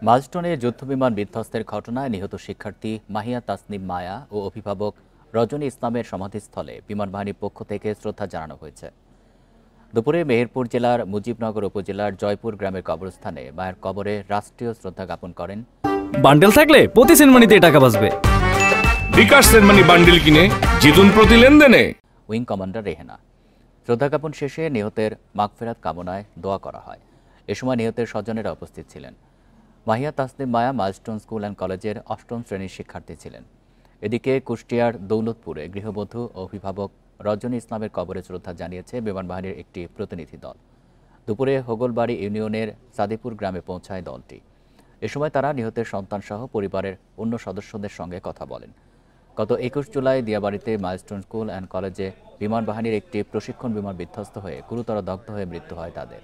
মাইলস্টোনে যুদ্ধবিমান বিধ্বস্তের ঘটনায় নিহত শিক্ষার্থী মাহিয়া তাসনিম মায়া ও অভিভাবক রজনী ইসলামের সমাধিস্থলে বিমানবাহিনীর পক্ষ থেকে শ্রদ্ধা জানানো হয়েছে। দুপুরে মেহেরপুর জেলার মুজিবনগর উপজেলার জয়পুর গ্রামের কবরস্থানে মায়ের কবরে রাষ্ট্রীয় শ্রদ্ধা জ্ঞাপন করেন। বান্ডেল থাকলে প্রতি সেনমানিতে টাকা বাঁচবে। বিকাশ সেনমানি বান্ডেল কিনে জিতুন প্রতি লেনদেনে। Wing commander Rehena. শ্রদ্ধা জ্ঞাপন শেষে নিহতের মাগফিরাত কামনায় দোয়া করা হয়। এ সময় নিহতের স্বজনেরা উপস্থিত ছিলেন। মাহিয়া তাসনিম মায়া মাইলস্টোন স্কুল অ্যান্ড কলেজের ৮ম শ্রেণীর শিক্ষার্থী ছিলেন। এদিকে কুষ্টিয়ার দৌলতপুরে গৃহবধূ ও অভিভাবক রজনী ইসলামের কবরে শ্রদ্ধা জানিয়েছে বিমানবাহিনীর একটি প্রতিনিধি দল। দুপুরে হোগলবাড়ি ইউনিয়নের সাদেপুর গ্রামে পৌঁছায় দলটি। এ সময় তারা নিহতের সন্তানসহ পরিবারের অন্য সদস্যদের সঙ্গে কথা বলেন। গত ২১ জুলাই দিয়াবাড়িতে মাইলস্টোন স্কুল অ্যান্ড কলেজে বিমানবাহিনীর একটি প্রশিক্ষণ বিমান বিধ্বস্ত হয়ে গুরুতর দগ্ধ হয়ে মৃত্যু হয় তাদের।